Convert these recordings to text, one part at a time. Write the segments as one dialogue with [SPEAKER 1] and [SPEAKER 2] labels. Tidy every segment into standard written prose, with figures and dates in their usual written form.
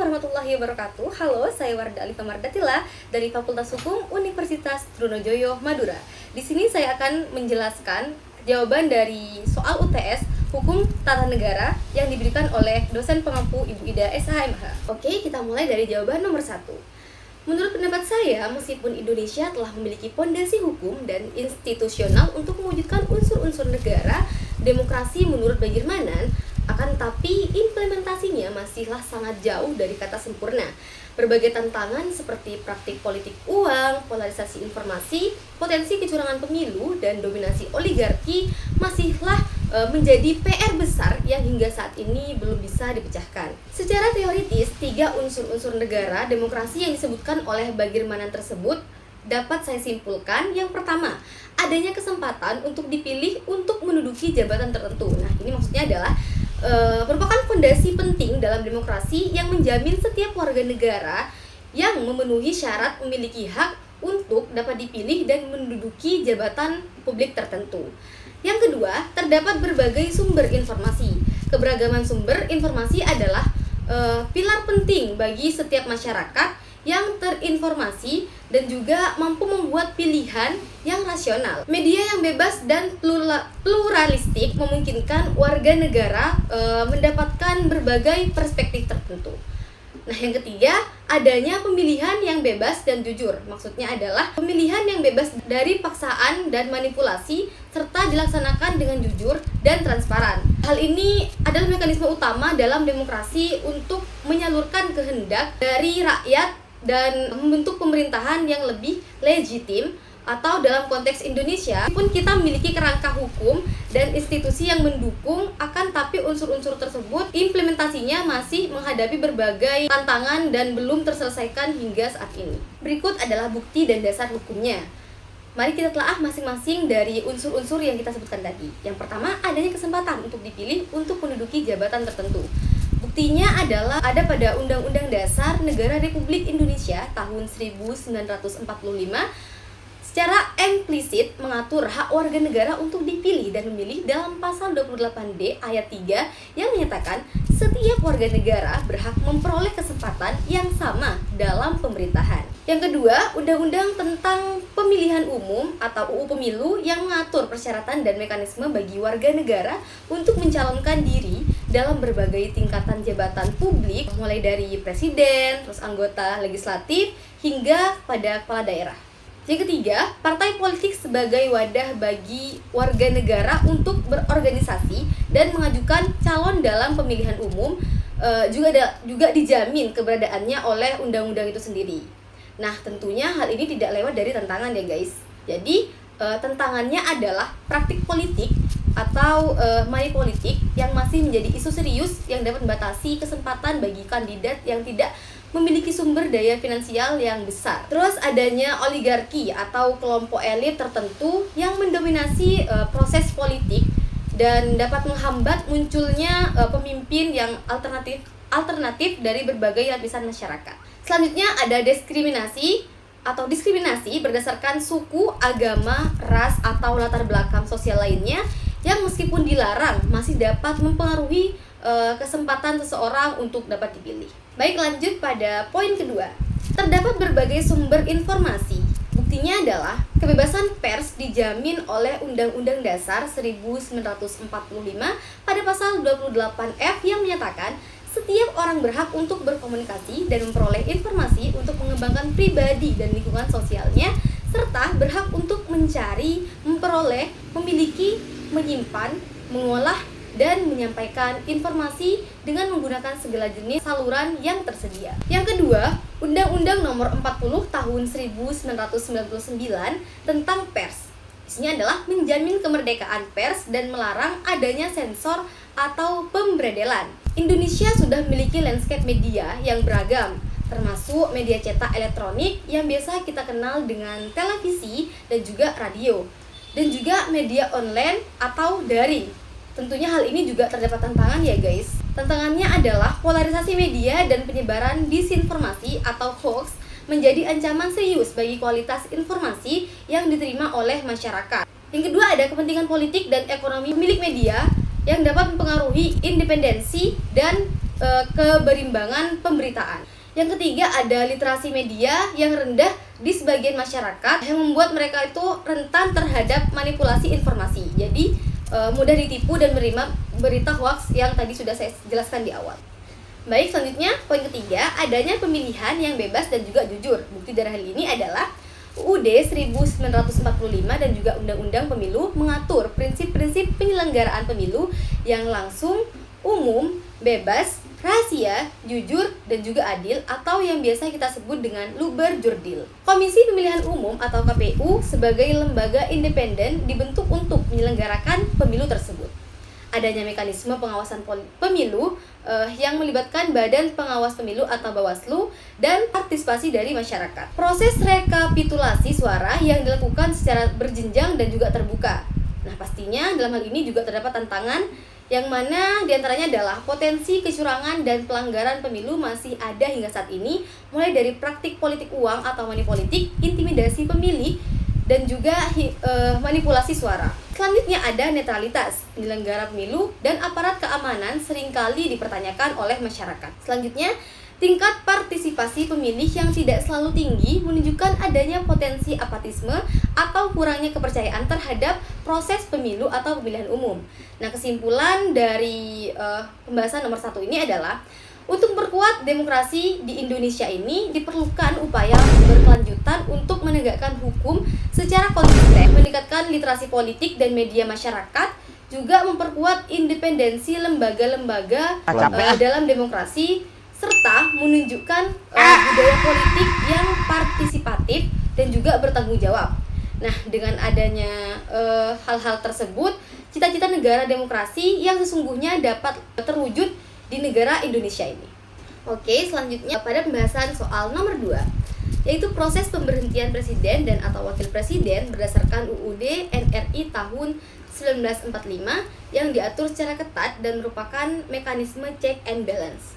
[SPEAKER 1] warahmatullahi wabarakatuh. Halo, saya Wardah Alifa Mardatila dari Fakultas Hukum Universitas Trunojoyo, Madura. Di sini saya akan menjelaskan jawaban dari soal UTS Hukum Tata Negara yang diberikan oleh dosen pengampu Ibu Ida SHMH. Oke, kita mulai dari jawaban nomor 1. Menurut pendapat saya, meskipun Indonesia telah memiliki fondasi hukum dan institusional untuk mewujudkan unsur-unsur negara demokrasi menurut Bagirmanan, akan tetapi implementasinya masihlah sangat jauh dari kata sempurna. Berbagai tantangan seperti praktik politik uang, polarisasi informasi, potensi kecurangan pemilu, dan dominasi oligarki masihlah menjadi PR besar yang hingga saat ini belum bisa dipecahkan. Secara teoritis, 3 unsur-unsur negara demokrasi yang disebutkan oleh Bagirmanan tersebut dapat saya simpulkan. Yang pertama, adanya kesempatan untuk dipilih untuk menduduki jabatan tertentu. Nah, ini maksudnya adalah merupakan fondasi penting dalam demokrasi yang menjamin setiap warga negara yang memenuhi syarat memiliki hak untuk dapat dipilih dan menduduki jabatan publik tertentu. Yang kedua, terdapat berbagai sumber informasi. Keberagaman sumber informasi adalah pilar penting bagi setiap masyarakat yang terinformasi dan juga mampu membuat pilihan yang rasional. Media yang bebas dan pluralistik memungkinkan warga negara mendapatkan berbagai perspektif tertentu. Nah, yang ketiga, adanya pemilihan yang bebas dan jujur. Maksudnya adalah pemilihan yang bebas dari paksaan dan manipulasi serta dilaksanakan dengan jujur dan transparan. Hal ini adalah mekanisme utama dalam demokrasi untuk menyalurkan kehendak dari rakyat dan membentuk pemerintahan yang lebih legitim. Atau dalam konteks Indonesia, meskipun kita memiliki kerangka hukum dan institusi yang mendukung, akan tapi unsur-unsur tersebut implementasinya masih menghadapi berbagai tantangan dan belum terselesaikan hingga saat ini. Berikut adalah bukti dan dasar hukumnya. Mari kita telaah masing-masing dari unsur-unsur yang kita sebutkan tadi. Yang pertama, adanya kesempatan untuk dipilih untuk menduduki jabatan tertentu. Buktinya adalah ada pada Undang-Undang Dasar Negara Republik Indonesia tahun 1945 secara implisit mengatur hak warga negara untuk dipilih dan memilih dalam pasal 28D ayat 3 yang menyatakan setiap warga negara berhak memperoleh kesempatan yang sama dalam pemerintahan. Yang kedua, Undang-Undang tentang Pemilihan Umum atau UU Pemilu yang mengatur persyaratan dan mekanisme bagi warga negara untuk mencalonkan diri dalam berbagai tingkatan jabatan publik, mulai dari presiden, terus anggota legislatif, hingga pada kepala daerah. Yang ketiga, partai politik sebagai wadah bagi warga negara untuk berorganisasi dan mengajukan calon dalam pemilihan umum juga dijamin keberadaannya oleh undang-undang itu sendiri. Nah, tentunya hal ini tidak lewat dari tantangan ya guys. Jadi, tantangannya adalah praktik politik atau money politik yang masih menjadi isu serius yang dapat membatasi kesempatan bagi kandidat yang tidak memiliki sumber daya finansial yang besar. Terus adanya oligarki atau kelompok elit tertentu yang mendominasi proses politik dan dapat menghambat munculnya pemimpin yang alternatif dari berbagai lapisan masyarakat. Selanjutnya ada diskriminasi berdasarkan suku, agama, ras, atau latar belakang sosial lainnya yang meskipun dilarang masih dapat mempengaruhi kesempatan seseorang untuk dapat dipilih. Baik, lanjut pada poin kedua. Terdapat berbagai sumber informasi. Buktinya adalah kebebasan pers dijamin oleh Undang-Undang Dasar 1945 pada pasal 28F yang menyatakan setiap orang berhak untuk berkomunikasi dan memperoleh informasi untuk mengembangkan pribadi dan lingkungan sosialnya, serta berhak untuk mencari, memperoleh, memiliki, menyimpan, mengolah, dan menyampaikan informasi dengan menggunakan segala jenis saluran yang tersedia. Yang kedua, Undang-Undang Nomor 40 Tahun 1999 tentang pers. Isinya adalah menjamin kemerdekaan pers dan melarang adanya sensor atau pemberedelan. Indonesia sudah memiliki landscape media yang beragam, termasuk media cetak elektronik yang biasa kita kenal dengan televisi dan juga radio, dan juga media online atau daring. Tentunya hal ini juga terdapat tantangan ya guys. Tantangannya adalah polarisasi media dan penyebaran disinformasi atau hoax menjadi ancaman serius bagi kualitas informasi yang diterima oleh masyarakat. Yang kedua, ada kepentingan politik dan ekonomi milik media yang dapat mempengaruhi independensi dan keberimbangan pemberitaan. Yang ketiga ada literasi media yang rendah di sebagian masyarakat yang membuat mereka itu rentan terhadap manipulasi informasi. Jadi mudah ditipu dan menerima berita hoax yang tadi sudah saya jelaskan di awal. Baik, selanjutnya poin ketiga, adanya pemilihan yang bebas dan juga jujur. Bukti dari hal ini adalah UUD 1945 dan juga Undang-Undang Pemilu mengatur prinsip-prinsip penyelenggaraan pemilu yang langsung, umum, bebas, rahasia, jujur, dan juga adil atau yang biasa kita sebut dengan luber jurdil. Komisi Pemilihan Umum atau KPU sebagai lembaga independen dibentuk untuk menyelenggarakan pemilu tersebut. Adanya mekanisme pengawasan pemilu yang melibatkan Badan Pengawas Pemilu atau Bawaslu dan partisipasi dari masyarakat. Proses rekapitulasi suara yang dilakukan secara berjenjang dan juga terbuka. Nah, pastinya dalam hal ini juga terdapat tantangan yang mana diantaranya adalah potensi kecurangan dan pelanggaran pemilu masih ada hingga saat ini, mulai dari praktik politik uang atau money politik, intimidasi pemilih, dan juga manipulasi suara. Selanjutnya ada netralitas. Penyelenggara pemilu dan aparat keamanan seringkali dipertanyakan oleh masyarakat. Selanjutnya, tingkat partisipasi pemilih yang tidak selalu tinggi menunjukkan adanya potensi apatisme atau kurangnya kepercayaan terhadap proses pemilu atau pemilihan umum. Nah, kesimpulan dari pembahasan nomor 1 ini adalah untuk memperkuat demokrasi di Indonesia ini diperlukan upaya berkelanjutan untuk menegakkan hukum secara konsisten, meningkatkan literasi politik dan media masyarakat, juga memperkuat independensi lembaga-lembaga dalam demokrasi, serta menunjukkan budaya politik yang partisipatif dan juga bertanggung jawab. Nah, dengan adanya hal-hal tersebut, cita-cita negara demokrasi yang sesungguhnya dapat terwujud di negara Indonesia ini. Oke, selanjutnya pada pembahasan soal nomor 2, yaitu proses pemberhentian presiden dan atau wakil presiden berdasarkan UUD NRI tahun 1945 yang diatur secara ketat dan merupakan mekanisme check and balance.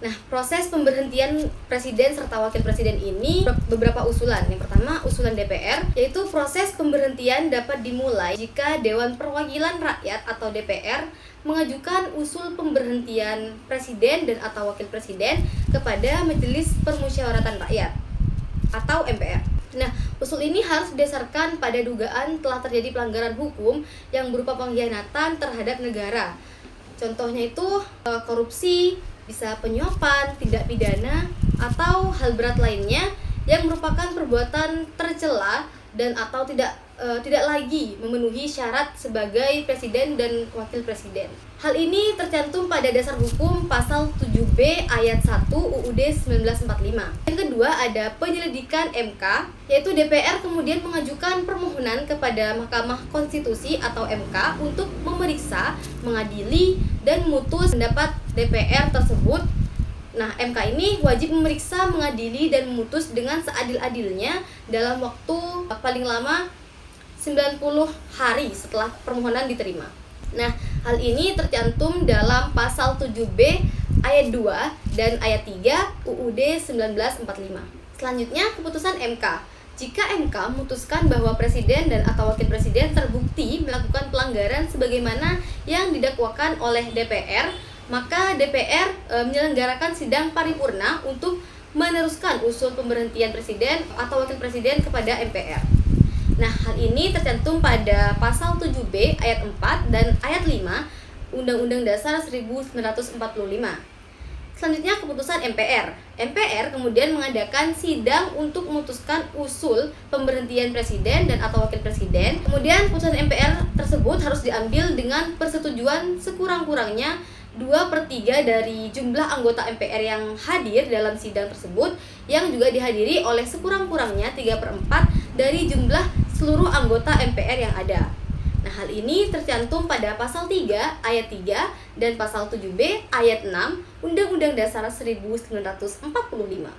[SPEAKER 1] Nah, proses pemberhentian presiden serta wakil presiden ini beberapa usulan. Yang pertama, usulan DPR, yaitu proses pemberhentian dapat dimulai jika Dewan Perwakilan Rakyat atau DPR mengajukan usul pemberhentian presiden dan atau wakil presiden kepada Majelis Permusyawaratan Rakyat atau MPR. Nah, usul ini harus didasarkan pada dugaan telah terjadi pelanggaran hukum yang berupa pengkhianatan terhadap negara. Contohnya itu korupsi, bisa penyuapan, tindak pidana, atau hal berat lainnya yang merupakan perbuatan tercela dan atau tidak lagi memenuhi syarat sebagai presiden dan wakil presiden. Hal ini tercantum pada dasar hukum pasal 7B ayat 1 UUD 1945. Yang kedua ada penyelidikan MK, yaitu DPR kemudian mengajukan permohonan kepada Mahkamah Konstitusi atau MK untuk memeriksa, mengadili, dan memutus pendapat DPR tersebut. Nah, MK ini wajib memeriksa, mengadili, dan memutus dengan seadil-adilnya dalam waktu paling lama 90 hari setelah permohonan diterima. Nah, hal ini tercantum dalam pasal 7B ayat 2 dan ayat 3 UUD 1945. Selanjutnya, keputusan MK. Jika MK memutuskan bahwa presiden dan atau wakil presiden terbukti melakukan pelanggaran sebagaimana yang didakwakan oleh DPR, maka DPR menyelenggarakan sidang paripurna untuk meneruskan usul pemberhentian presiden atau wakil presiden kepada MPR. Nah, hal ini tercantum pada pasal 7B ayat 4 dan ayat 5 Undang-Undang Dasar 1945. Selanjutnya, keputusan MPR. MPR kemudian mengadakan sidang untuk memutuskan usul pemberhentian presiden dan atau wakil presiden. Kemudian putusan MPR tersebut harus diambil dengan persetujuan sekurang-kurangnya 2/3 dari jumlah anggota MPR yang hadir dalam sidang tersebut, yang juga dihadiri oleh sekurang-kurangnya 3/4 dari jumlah seluruh anggota MPR yang ada. Nah, hal ini tercantum pada pasal 3 ayat 3 dan pasal 7B ayat 6 Undang-Undang Dasar 1945.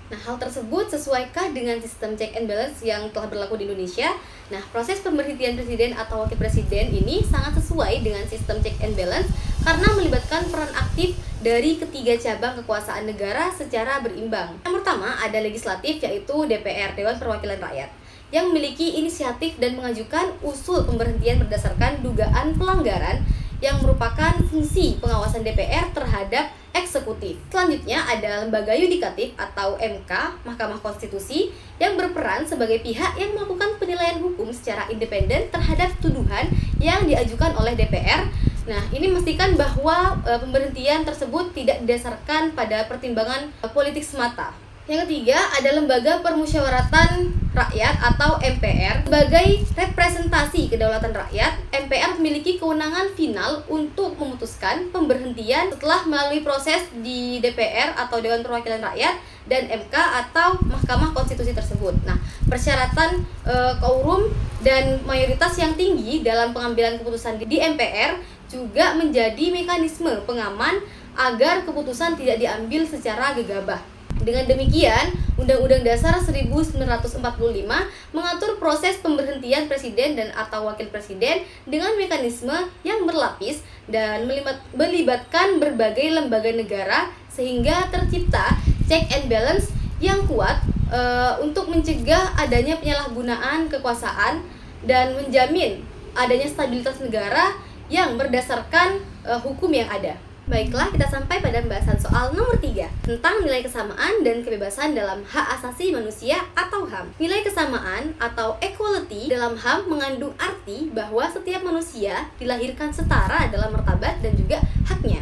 [SPEAKER 1] Nah, hal tersebut sesuaikah dengan sistem check and balance yang telah berlaku di Indonesia? Nah, proses pemberhentian presiden atau wakil presiden ini sangat sesuai dengan sistem check and balance karena melibatkan peran aktif dari ketiga cabang kekuasaan negara secara berimbang. Yang pertama ada legislatif, yaitu DPR, Dewan Perwakilan Rakyat, yang memiliki inisiatif dan mengajukan usul pemberhentian berdasarkan dugaan pelanggaran yang merupakan fungsi pengawasan DPR terhadap eksekutif. Selanjutnya ada lembaga yudikatif atau MK, Mahkamah Konstitusi, yang berperan sebagai pihak yang melakukan penilaian hukum secara independen terhadap tuduhan yang diajukan oleh DPR. Nah, ini memastikan bahwa pemberhentian tersebut tidak didasarkan pada pertimbangan politik semata. Yang ketiga, ada Lembaga Permusyawaratan Rakyat atau MPR. Sebagai representasi kedaulatan rakyat, MPR memiliki kewenangan final untuk memutuskan pemberhentian setelah melalui proses di DPR atau Dewan Perwakilan Rakyat dan MK atau Mahkamah Konstitusi tersebut. Nah, persyaratan quorum dan mayoritas yang tinggi dalam pengambilan keputusan di MPR juga menjadi mekanisme pengaman agar keputusan tidak diambil secara gegabah. Dengan demikian, Undang-Undang Dasar 1945 mengatur proses pemberhentian presiden dan atau wakil presiden dengan mekanisme yang berlapis dan melibatkan berbagai lembaga negara sehingga tercipta check and balance yang kuat untuk mencegah adanya penyalahgunaan kekuasaan dan menjamin adanya stabilitas negara yang berdasarkan hukum yang ada. Baiklah, kita sampai pada pembahasan soal nomor 3 tentang nilai kesamaan dan kebebasan dalam hak asasi manusia atau HAM. Nilai kesamaan atau equality dalam HAM mengandung arti bahwa setiap manusia dilahirkan setara dalam martabat dan juga haknya.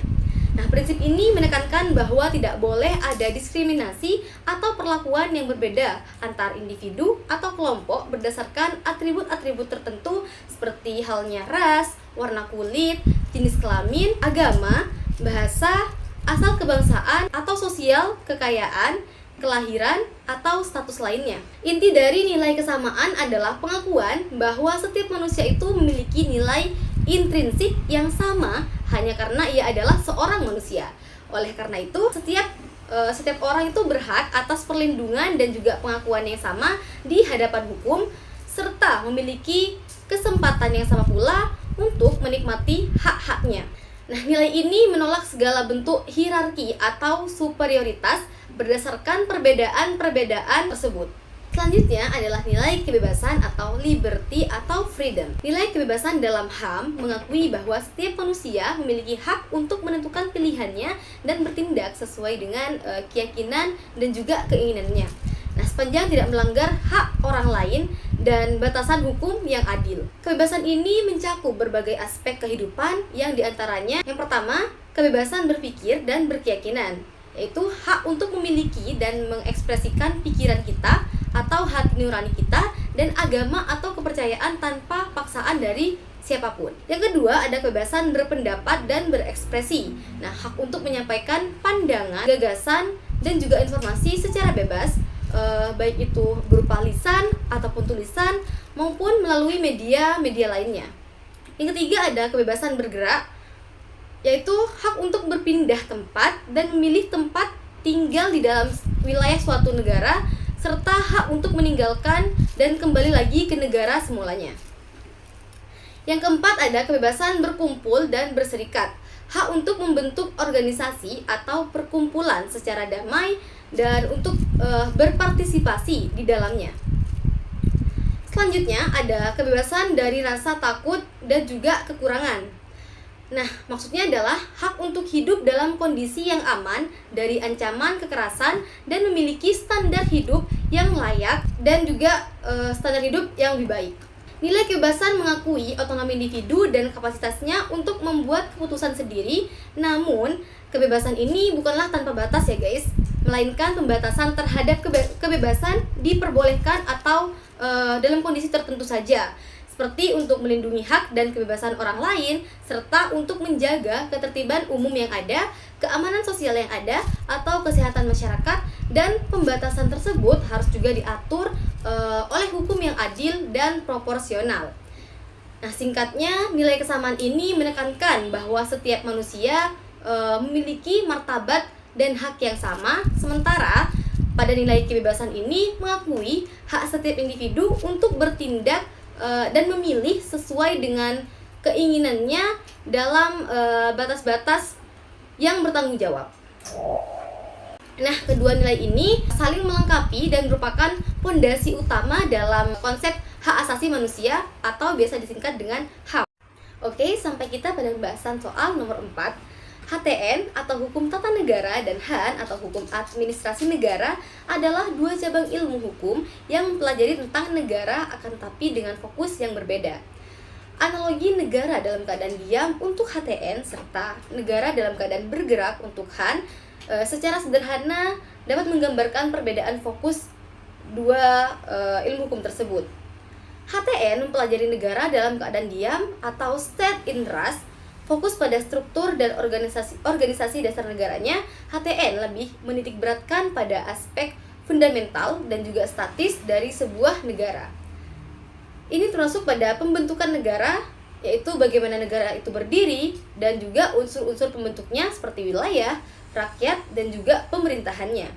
[SPEAKER 1] Nah, prinsip ini menekankan bahwa tidak boleh ada diskriminasi atau perlakuan yang berbeda antar individu atau kelompok berdasarkan atribut-atribut tertentu seperti halnya ras, warna kulit, jenis kelamin, agama, bahasa, asal kebangsaan, atau sosial, kekayaan, kelahiran, atau status lainnya. Inti dari nilai kesamaan adalah pengakuan bahwa setiap manusia itu memiliki nilai intrinsik yang sama hanya karena ia adalah seorang manusia. Oleh karena itu, setiap orang itu berhak atas perlindungan dan juga pengakuan yang sama di hadapan hukum, serta memiliki kesempatan yang sama pula untuk menikmati hak-haknya. Nah, nilai ini menolak segala bentuk hierarki atau superioritas berdasarkan perbedaan-perbedaan tersebut. Selanjutnya adalah nilai kebebasan atau liberty atau freedom. Nilai kebebasan dalam HAM mengakui bahwa setiap manusia memiliki hak untuk menentukan pilihannya dan bertindak sesuai dengan keyakinan dan juga keinginannya. Nah, sepanjang tidak melanggar hak orang lain dan batasan hukum yang adil. Kebebasan ini mencakup berbagai aspek kehidupan yang diantaranya yang pertama, kebebasan berpikir dan berkeyakinan, yaitu hak untuk memiliki dan mengekspresikan pikiran kita atau hati nurani kita dan agama atau kepercayaan tanpa paksaan dari siapapun. Yang kedua, ada kebebasan berpendapat dan berekspresi. Nah, hak untuk menyampaikan pandangan, gagasan, dan juga informasi secara bebas, baik itu berupa lisan ataupun tulisan maupun melalui media lainnya. Yang ketiga, ada kebebasan bergerak, yaitu hak untuk berpindah tempat dan memilih tempat tinggal di dalam wilayah suatu negara, serta hak untuk meninggalkan dan kembali lagi ke negara semulanya. Yang keempat, ada kebebasan berkumpul dan berserikat, hak untuk membentuk organisasi atau perkumpulan secara damai dan untuk berpartisipasi di dalamnya. Selanjutnya ada kebebasan dari rasa takut dan juga kekurangan. Nah, maksudnya adalah hak untuk hidup dalam kondisi yang aman dari ancaman kekerasan dan memiliki standar hidup yang layak dan juga standar hidup yang lebih baik. Nilai kebebasan mengakui otonomi individu dan kapasitasnya untuk membuat keputusan sendiri, namun kebebasan ini bukanlah tanpa batas ya guys, melainkan pembatasan terhadap kebebasan diperbolehkan atau dalam kondisi tertentu saja, seperti untuk melindungi hak dan kebebasan orang lain, serta untuk menjaga ketertiban umum yang ada, keamanan sosial yang ada, atau kesehatan masyarakat, dan pembatasan tersebut harus juga diatur oleh hukum yang adil dan proporsional. Nah, singkatnya, nilai kesamaan ini menekankan bahwa setiap manusia memiliki martabat dan hak yang sama, sementara pada nilai kebebasan ini mengakui hak setiap individu untuk bertindak dan memilih sesuai dengan keinginannya dalam batas-batas yang bertanggung jawab. Nah, kedua nilai ini saling melengkapi dan merupakan pondasi utama dalam konsep hak asasi manusia atau biasa disingkat dengan HAM. Oke, sampai kita pada pembahasan soal nomor 4. HTN atau Hukum Tata Negara dan HAN atau Hukum Administrasi Negara adalah dua cabang ilmu hukum yang mempelajari tentang negara akan tetapi dengan fokus yang berbeda. Analogi negara dalam keadaan diam untuk HTN serta negara dalam keadaan bergerak untuk HAN secara sederhana dapat menggambarkan perbedaan fokus dua ilmu hukum tersebut. HTN mempelajari negara dalam keadaan diam atau state in rest, fokus pada struktur dan organisasi dasar negaranya. HTN lebih menitik beratkan pada aspek fundamental dan juga statis dari sebuah negara. Ini termasuk pada pembentukan negara, yaitu bagaimana negara itu berdiri dan juga unsur-unsur pembentuknya seperti wilayah, rakyat, dan juga pemerintahannya.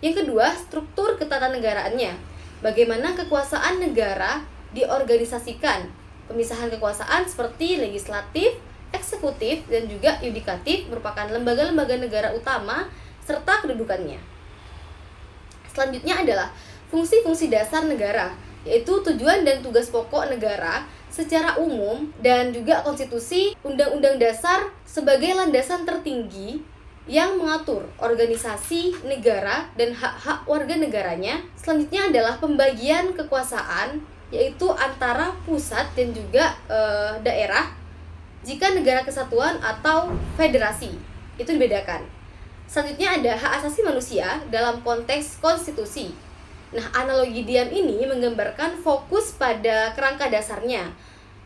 [SPEAKER 1] Yang kedua, struktur ketatanegaraannya. Bagaimana kekuasaan negara diorganisasikan. Pemisahan kekuasaan seperti legislatif, eksekutif, dan juga yudikatif merupakan lembaga-lembaga negara utama serta kedudukannya. Selanjutnya adalah fungsi-fungsi dasar negara, yaitu tujuan dan tugas pokok negara secara umum dan juga konstitusi, undang-undang dasar sebagai landasan tertinggi yang mengatur organisasi negara dan hak-hak warga negaranya. Selanjutnya adalah pembagian kekuasaan, yaitu antara pusat dan juga daerah jika negara kesatuan atau federasi, itu dibedakan. Selanjutnya ada hak asasi manusia dalam konteks konstitusi. Nah, analogi diam ini menggambarkan fokus pada kerangka dasarnya,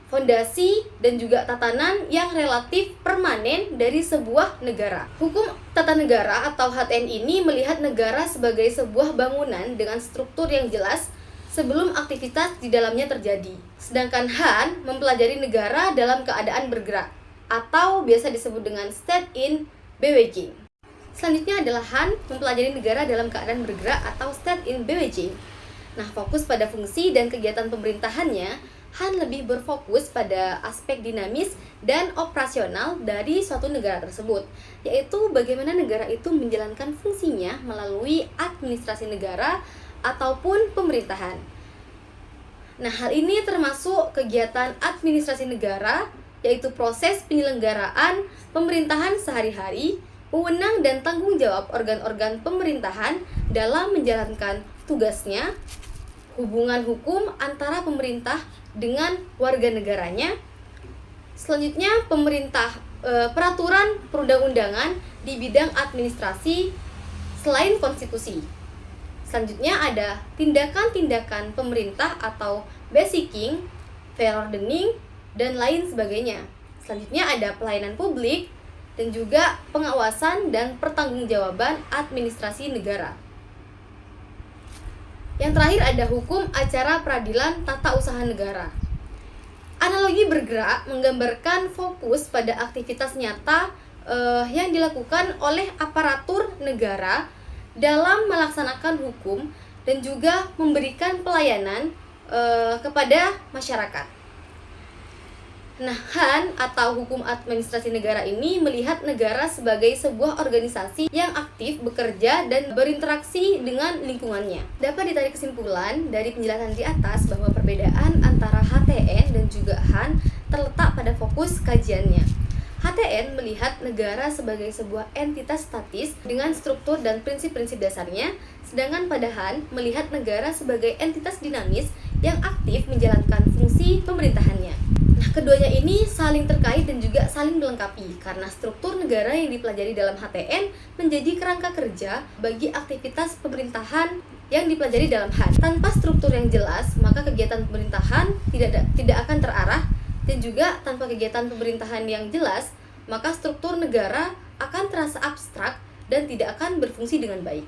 [SPEAKER 1] fondasi dan juga tatanan yang relatif permanen dari sebuah negara. Hukum tata negara atau HTN ini melihat negara sebagai sebuah bangunan dengan struktur yang jelas sebelum aktivitas di dalamnya terjadi. Sedangkan HAN mempelajari negara dalam keadaan bergerak atau biasa disebut dengan state in beweging. Selanjutnya adalah HAN mempelajari negara dalam keadaan bergerak atau state in beweging. Nah, fokus pada fungsi dan kegiatan pemerintahannya, HAN lebih berfokus pada aspek dinamis dan operasional dari suatu negara tersebut, yaitu bagaimana negara itu menjalankan fungsinya melalui administrasi negara ataupun pemerintahan. Nah, hal ini termasuk kegiatan administrasi negara, yaitu proses penyelenggaraan pemerintahan sehari-hari, wewenang dan tanggung jawab organ-organ pemerintahan dalam menjalankan tugasnya, hubungan hukum antara pemerintah dengan warga negaranya. Selanjutnya, peraturan perundang-undangan di bidang administrasi selain konstitusi. Selanjutnya ada tindakan-tindakan pemerintah atau basicking, fair ordening, dan lain sebagainya. Selanjutnya ada pelayanan publik dan juga pengawasan dan pertanggungjawaban administrasi negara. Yang terakhir ada hukum acara peradilan tata usaha negara. Analogi bergerak menggambarkan fokus pada aktivitas nyata yang dilakukan oleh aparatur negara dalam melaksanakan hukum dan juga memberikan pelayanan kepada masyarakat. Nah, HAN atau Hukum Administrasi Negara ini melihat negara sebagai sebuah organisasi yang aktif bekerja dan berinteraksi dengan lingkungannya. Dapat ditarik kesimpulan dari penjelasan di atas bahwa perbedaan antara HTN dan juga HAN terletak pada fokus kajiannya. HTN melihat negara sebagai sebuah entitas statis dengan struktur dan prinsip-prinsip dasarnya, sedangkan pada HAN melihat negara sebagai entitas dinamis yang aktif menjalankan fungsi pemerintahannya. Nah, keduanya ini saling terkait dan juga saling melengkapi karena struktur negara yang dipelajari dalam HTN menjadi kerangka kerja bagi aktivitas pemerintahan yang dipelajari dalam HAN. Tanpa struktur yang jelas, maka kegiatan pemerintahan tidak akan terarah, dan juga tanpa kegiatan pemerintahan yang jelas, maka struktur negara akan terasa abstrak dan tidak akan berfungsi dengan baik.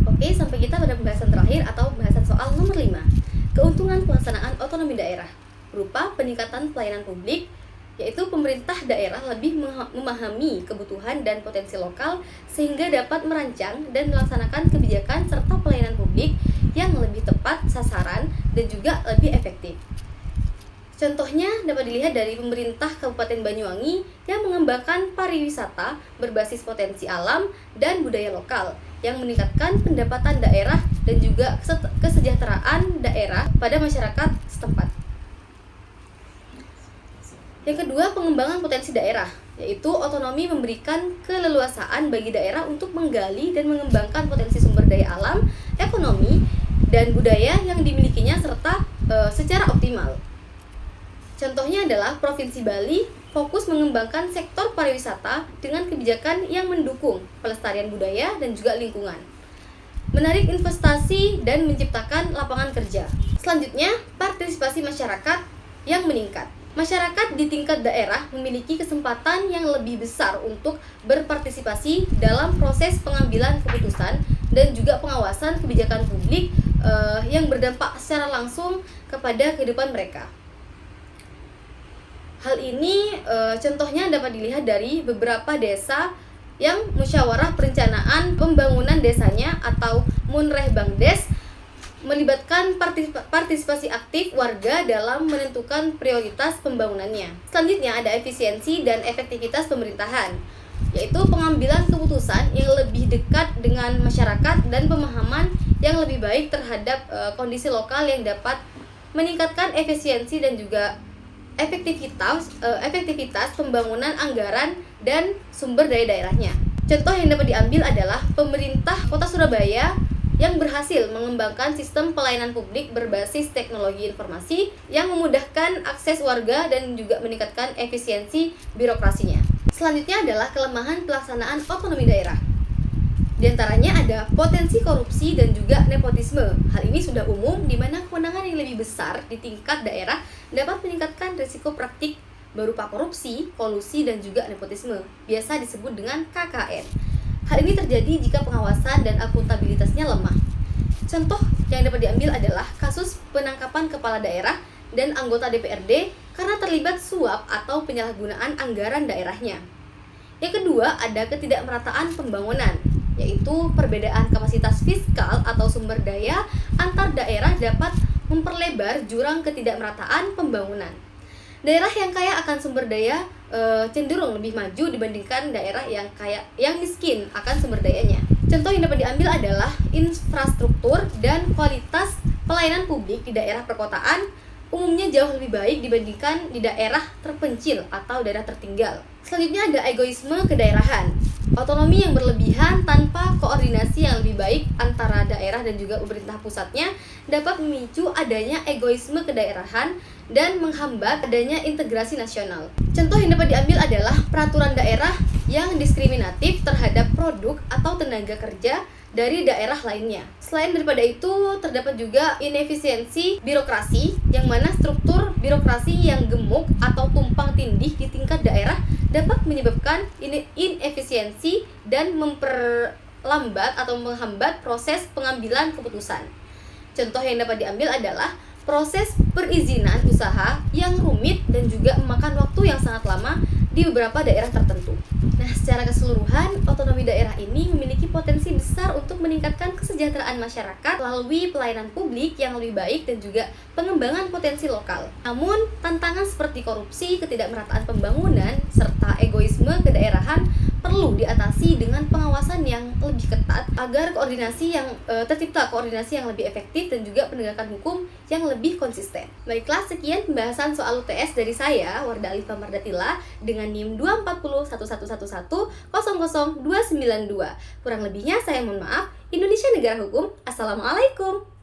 [SPEAKER 1] Oke, sampai kita pada pembahasan terakhir atau pembahasan soal nomor 5. Keuntungan pelaksanaan otonomi daerah berupa peningkatan pelayanan publik, yaitu pemerintah daerah lebih memahami kebutuhan dan potensi lokal sehingga dapat merancang dan melaksanakan kebijakan serta pelayanan publik yang lebih tepat sasaran dan juga lebih efektif. Contohnya dapat dilihat dari pemerintah Kabupaten Banyuwangi yang mengembangkan pariwisata berbasis potensi alam dan budaya lokal yang meningkatkan pendapatan daerah dan juga kesejahteraan daerah pada masyarakat setempat. Yang kedua, pengembangan potensi daerah, yaitu otonomi memberikan keleluasaan bagi daerah untuk menggali dan mengembangkan potensi sumber daya alam, ekonomi, dan budaya yang dimilikinya serta secara optimal. Contohnya adalah Provinsi Bali fokus mengembangkan sektor pariwisata dengan kebijakan yang mendukung pelestarian budaya dan juga lingkungan, menarik investasi dan menciptakan lapangan kerja. Selanjutnya, partisipasi masyarakat yang meningkat. Masyarakat di tingkat daerah memiliki kesempatan yang lebih besar untuk berpartisipasi dalam proses pengambilan keputusan dan juga pengawasan kebijakan publik yang berdampak secara langsung kepada kehidupan mereka. Hal ini contohnya dapat dilihat dari beberapa desa yang musyawarah perencanaan pembangunan desanya atau Munrehbangdes melibatkan partisipasi aktif warga dalam menentukan prioritas pembangunannya. Selanjutnya ada efisiensi dan efektivitas pemerintahan, yaitu pengambilan keputusan yang lebih dekat dengan masyarakat dan pemahaman yang lebih baik terhadap kondisi lokal yang dapat meningkatkan efisiensi dan juga efektivitas pembangunan anggaran dan sumber daya daerahnya. Contoh yang dapat diambil adalah pemerintah Kota Surabaya yang berhasil mengembangkan sistem pelayanan publik berbasis teknologi informasi yang memudahkan akses warga dan juga meningkatkan efisiensi birokrasinya. Selanjutnya adalah kelemahan pelaksanaan otonomi daerah. Di antaranya ada potensi korupsi dan juga nepotisme. Hal ini sudah umum di mana kewenangan yang lebih besar di tingkat daerah dapat meningkatkan risiko praktik berupa korupsi, kolusi, dan juga nepotisme. Biasa disebut dengan KKN. Hal ini terjadi jika pengawasan dan akuntabilitasnya lemah. Contoh yang dapat diambil adalah kasus penangkapan kepala daerah dan anggota DPRD karena terlibat suap atau penyalahgunaan anggaran daerahnya. Yang kedua, ada ketidakmerataan pembangunan, yaitu perbedaan kapasitas fiskal atau sumber daya antar daerah dapat memperlebar jurang ketidakmerataan pembangunan. Daerah yang kaya akan sumber daya cenderung lebih maju dibandingkan daerah yang miskin akan sumber dayanya. Contoh yang dapat diambil adalah infrastruktur dan kualitas pelayanan publik di daerah perkotaan umumnya jauh lebih baik dibandingkan di daerah terpencil atau daerah tertinggal. Selanjutnya ada egoisme kedaerahan. Otonomi yang berlebihan tanpa koordinasi yang lebih baik antara daerah dan juga pemerintah pusatnya dapat memicu adanya egoisme kedaerahan dan menghambat adanya integrasi nasional. Contoh yang dapat diambil adalah peraturan daerah yang diskriminatif terhadap produk atau tenaga kerja dari daerah lainnya. Selain daripada itu, terdapat juga inefisiensi birokrasi, yang mana struktur birokrasi yang gemuk atau tumpang tindih di tingkat daerah dapat menyebabkan inefisiensi dan memperlambat atau menghambat proses pengambilan keputusan. Contoh yang dapat diambil adalah proses perizinan usaha yang rumit dan juga memakan waktu yang sangat lama di beberapa daerah tertentu. Nah, secara keseluruhan, otonomi daerah ini memiliki potensi besar untuk meningkatkan kesejahteraan masyarakat melalui pelayanan publik yang lebih baik dan juga pengembangan potensi lokal. Namun, tantangan seperti korupsi, ketidakmerataan pembangunan, serta egoisme kedaerahan perlu diatasi dengan pengawasan yang lebih ketat agar tercipta koordinasi yang lebih efektif dan juga penegakan hukum yang lebih konsisten. Baiklah, sekian pembahasan soal UTS dari saya, Wardah Alifah Mardatila, dengan NIM 2401111000292. Kurang lebihnya saya mohon maaf. Indonesia Negara Hukum. Assalamualaikum.